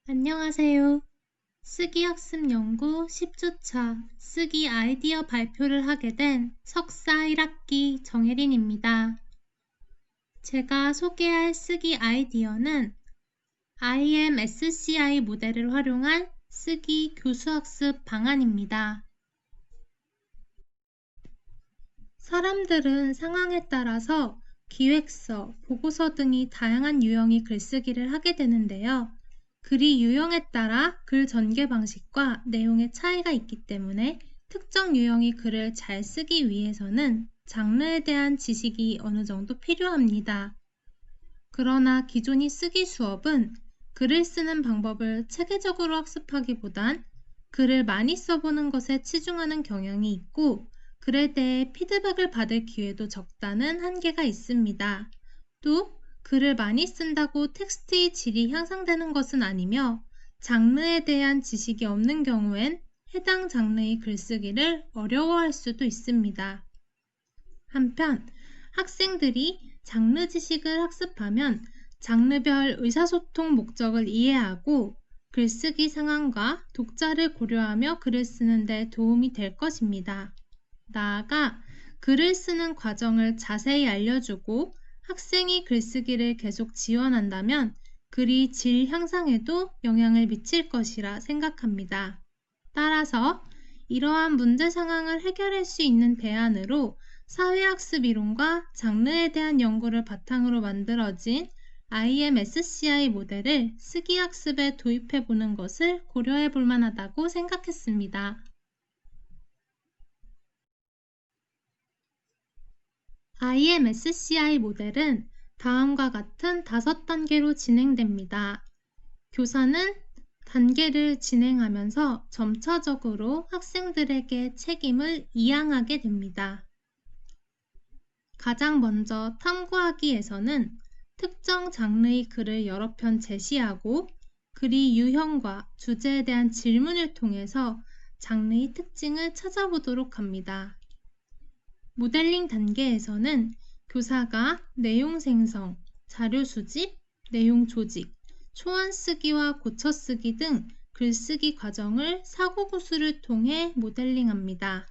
안녕하세요. 쓰기학습 연구 10주차 쓰기 아이디어 발표를 하게 된 석사 1학기 정혜린입니다. 제가 소개할 쓰기 아이디어는 IMSCI 모델을 활용한 쓰기 교수학습 방안입니다. 사람들은 상황에 따라서 기획서, 보고서 등이 다양한 유형의 글쓰기를 하게 되는데요. 글이 유형에 따라 글 전개 방식과 내용의 차이가 있기 때문에 특정 유형의 글을 잘 쓰기 위해서는 장르에 대한 지식이 어느 정도 필요합니다. 그러나 기존의 쓰기 수업은 글을 쓰는 방법을 체계적으로 학습하기보단 글을 많이 써보는 것에 치중하는 경향이 있고 글에 대해 피드백을 받을 기회도 적다는 한계가 있습니다. 또 글을 많이 쓴다고 텍스트의 질이 향상되는 것은 아니며 장르에 대한 지식이 없는 경우엔 해당 장르의 글쓰기를 어려워할 수도 있습니다. 한편 학생들이 장르 지식을 학습하면 장르별 의사소통 목적을 이해하고 글쓰기 상황과 독자를 고려하며 글을 쓰는 데 도움이 될 것입니다. 나아가 글을 쓰는 과정을 자세히 알려주고 학생이 글쓰기를 계속 지원한다면 글의 질 향상에도 영향을 미칠 것이라 생각합니다. 따라서 이러한 문제 상황을 해결할 수 있는 대안으로 사회학습 이론과 장르에 대한 연구를 바탕으로 만들어진 IMSCI 모델을 쓰기학습에 도입해 보는 것을 고려해 볼 만하다고 생각했습니다. IMSCI 모델은 다음과 같은 5단계로 진행됩니다. 교사는 단계를 진행하면서 점차적으로 학생들에게 책임을 이양하게 됩니다. 가장 먼저 탐구하기에서는 특정 장르의 글을 여러 편 제시하고 글의 유형과 주제에 대한 질문을 통해서 장르의 특징을 찾아보도록 합니다. 모델링 단계에서는 교사가 내용 생성, 자료 수집, 내용 조직, 초안 쓰기와 고쳐 쓰기 등 글쓰기 과정을 사고구수를 통해 모델링합니다.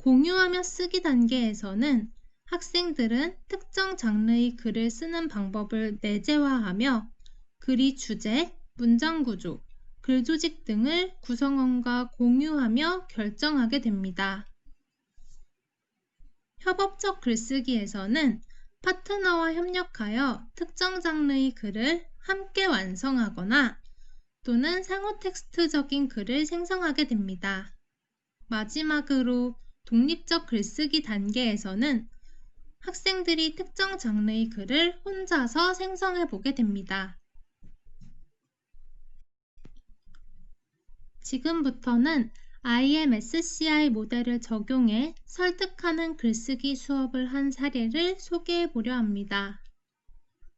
공유하며 쓰기 단계에서는 학생들은 특정 장르의 글을 쓰는 방법을 내재화하며 글의 주제, 문장 구조, 글 조직 등을 구성원과 공유하며 결정하게 됩니다. 협업적 글쓰기에서는 파트너와 협력하여 특정 장르의 글을 함께 완성하거나 또는 상호 텍스트적인 글을 생성하게 됩니다. 마지막으로 독립적 글쓰기 단계에서는 학생들이 특정 장르의 글을 혼자서 생성해 보게 됩니다. 지금부터는 IMSCI 모델을 적용해 설득하는 글쓰기 수업을 한 사례를 소개해 보려 합니다.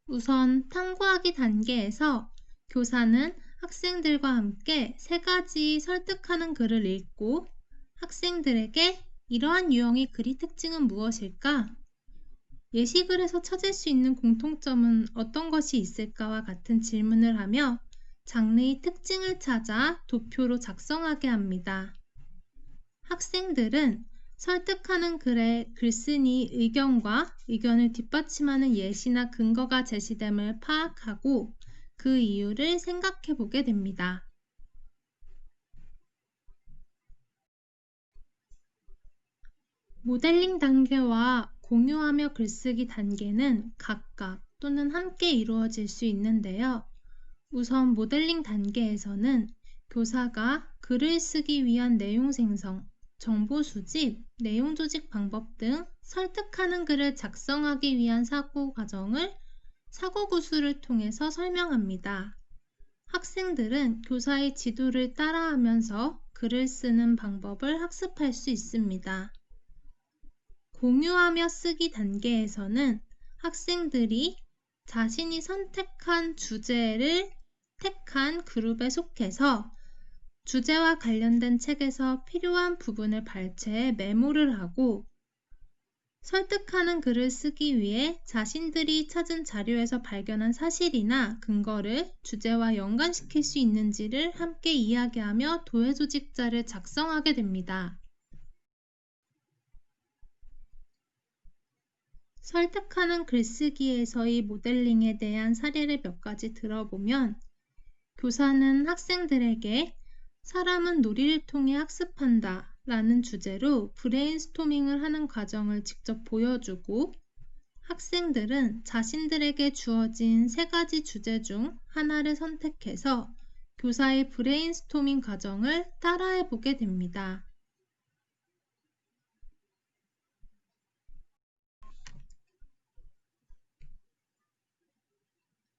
우선 탐구하기 단계에서 교사는 학생들과 함께 3가지 설득하는 글을 읽고 학생들에게 이러한 유형의 글의 특징은 무엇일까? 예시글에서 찾을 수 있는 공통점은 어떤 것이 있을까와 같은 질문을 하며 장르의 특징을 찾아 도표로 작성하게 합니다. 학생들은 설득하는 글에 글쓴이의 의견과 의견을 뒷받침하는 예시나 근거가 제시됨을 파악하고 그 이유를 생각해 보게 됩니다. 모델링 단계와 공유하며 글쓰기 단계는 각각 또는 함께 이루어질 수 있는데요. 우선 모델링 단계에서는 교사가 글을 쓰기 위한 내용 생성, 정보 수집, 내용 조직 방법 등 설득하는 글을 작성하기 위한 사고 과정을 사고구수를 통해서 설명합니다. 학생들은 교사의 지도를 따라하면서 글을 쓰는 방법을 학습할 수 있습니다. 공유하며 쓰기 단계에서는 학생들이 자신이 선택한 주제를 택한 그룹에 속해서 주제와 관련된 책에서 필요한 부분을 발췌해 메모를 하고 설득하는 글을 쓰기 위해 자신들이 찾은 자료에서 발견한 사실이나 근거를 주제와 연관시킬 수 있는지를 함께 이야기하며 도해조직자를 작성하게 됩니다. 설득하는 글쓰기에서의 모델링에 대한 사례를 몇 가지 들어보면 교사는 학생들에게 사람은 놀이를 통해 학습한다 라는 주제로 브레인스토밍을 하는 과정을 직접 보여주고 학생들은 자신들에게 주어진 3가지 주제 중 하나를 선택해서 교사의 브레인스토밍 과정을 따라해 보게 됩니다.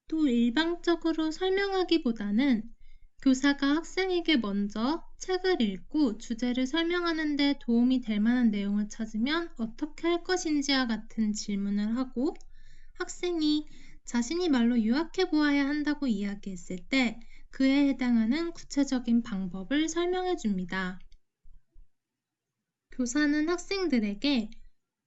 또 일방적으로 설명하기보다는 교사가 학생에게 먼저 책을 읽고 주제를 설명하는 데 도움이 될 만한 내용을 찾으면 어떻게 할 것인지와 같은 질문을 하고 학생이 자신이 말로 요약해 보아야 한다고 이야기했을 때 그에 해당하는 구체적인 방법을 설명해 줍니다. 교사는 학생들에게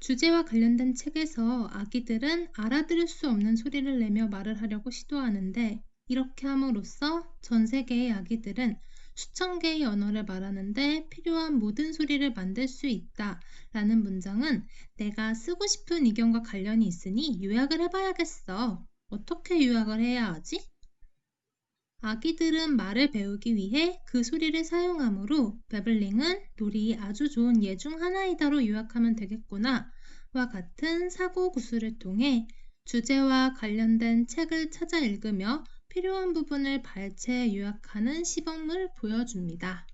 주제와 관련된 책에서 아기들은 알아들을 수 없는 소리를 내며 말을 하려고 시도하는데 이렇게 함으로써 전 세계의 아기들은 수천 개의 언어를 말하는데 필요한 모든 소리를 만들 수 있다 라는 문장은 내가 쓰고 싶은 의견과 관련이 있으니 요약을 해봐야겠어. 어떻게 요약을 해야 하지? 아기들은 말을 배우기 위해 그 소리를 사용하므로 베블링은 놀이 아주 좋은 예 중 하나이다로 요약하면 되겠구나 와 같은 사고 구술을 통해 주제와 관련된 책을 찾아 읽으며 필요한 부분을 발췌 요약하는 시범을 보여줍니다.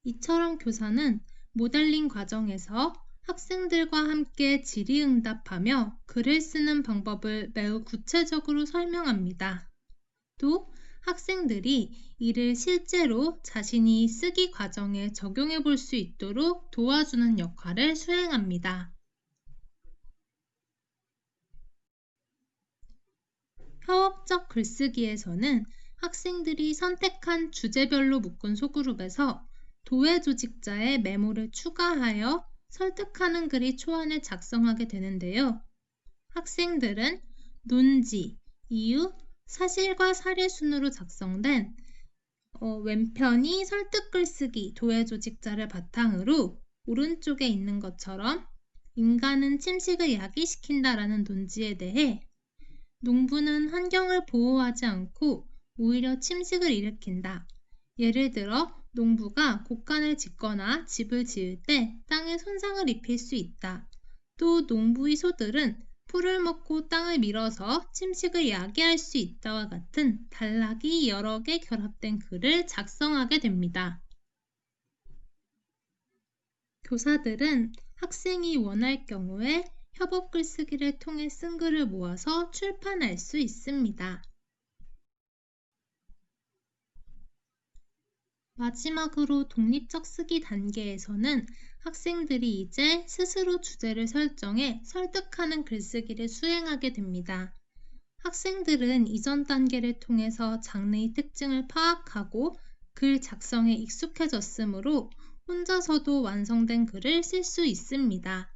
이처럼 교사는 모델링 과정에서 학생들과 함께 질의응답하며 글을 쓰는 방법을 매우 구체적으로 설명합니다. 또 학생들이 이를 실제로 자신이 쓰기 과정에 적용해 볼 수 있도록 도와주는 역할을 수행합니다. 협업적 글쓰기에서는 학생들이 선택한 주제별로 묶은 소그룹에서 도해조직자의 메모를 추가하여 설득하는 글의 초안을 작성하게 되는데요. 학생들은 논지, 이유, 사실과 사례 순으로 작성된 왼편이 설득 글쓰기 도해조직자를 바탕으로 오른쪽에 있는 것처럼 인간은 침식을 야기시킨다라는 논지에 대해 농부는 환경을 보호하지 않고 오히려 침식을 일으킨다. 예를 들어 농부가 곡간을 짓거나 집을 지을 때 땅에 손상을 입힐 수 있다. 또 농부의 소들은 풀을 먹고 땅을 밀어서 침식을 야기할 수 있다와 같은 단락이 여러 개 결합된 글을 작성하게 됩니다. 교사들은 학생이 원할 경우에 협업 글쓰기를 통해 쓴 글을 모아서 출판할 수 있습니다. 마지막으로 독립적 쓰기 단계에서는 학생들이 이제 스스로 주제를 설정해 설득하는 글쓰기를 수행하게 됩니다. 학생들은 이전 단계를 통해서 장르의 특징을 파악하고 글 작성에 익숙해졌으므로 혼자서도 완성된 글을 쓸 수 있습니다.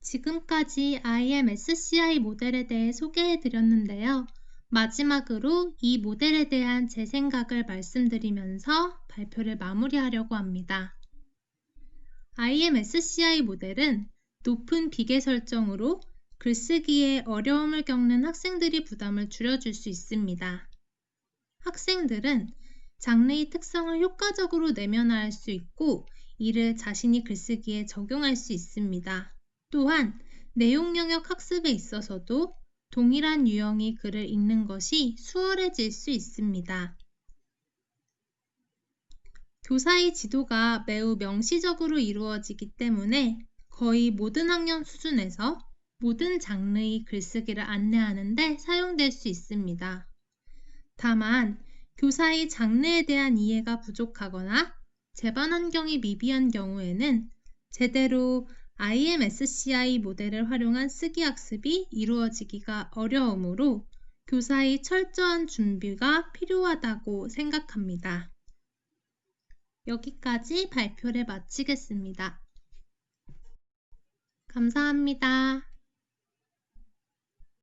지금까지 IMSCI 모델에 대해 소개해 드렸는데요. 마지막으로 이 모델에 대한 제 생각을 말씀드리면서 발표를 마무리하려고 합니다. IMSCI 모델은 높은 비계 설정으로 글쓰기에 어려움을 겪는 학생들의 부담을 줄여줄 수 있습니다. 학생들은 장르의 특성을 효과적으로 내면화할 수 있고 이를 자신이 글쓰기에 적용할 수 있습니다. 또한 내용 영역 학습에 있어서도 동일한 유형의 글을 읽는 것이 수월해질 수 있습니다. 교사의 지도가 매우 명시적으로 이루어지기 때문에 거의 모든 학년 수준에서 모든 장르의 글쓰기를 안내하는 데 사용될 수 있습니다. 다만 교사의 장르에 대한 이해가 부족하거나 제반 환경이 미비한 경우에는 제대로 IMSCI 모델을 활용한 쓰기 학습이 이루어지기가 어려우므로 교사의 철저한 준비가 필요하다고 생각합니다. 여기까지 발표를 마치겠습니다. 감사합니다.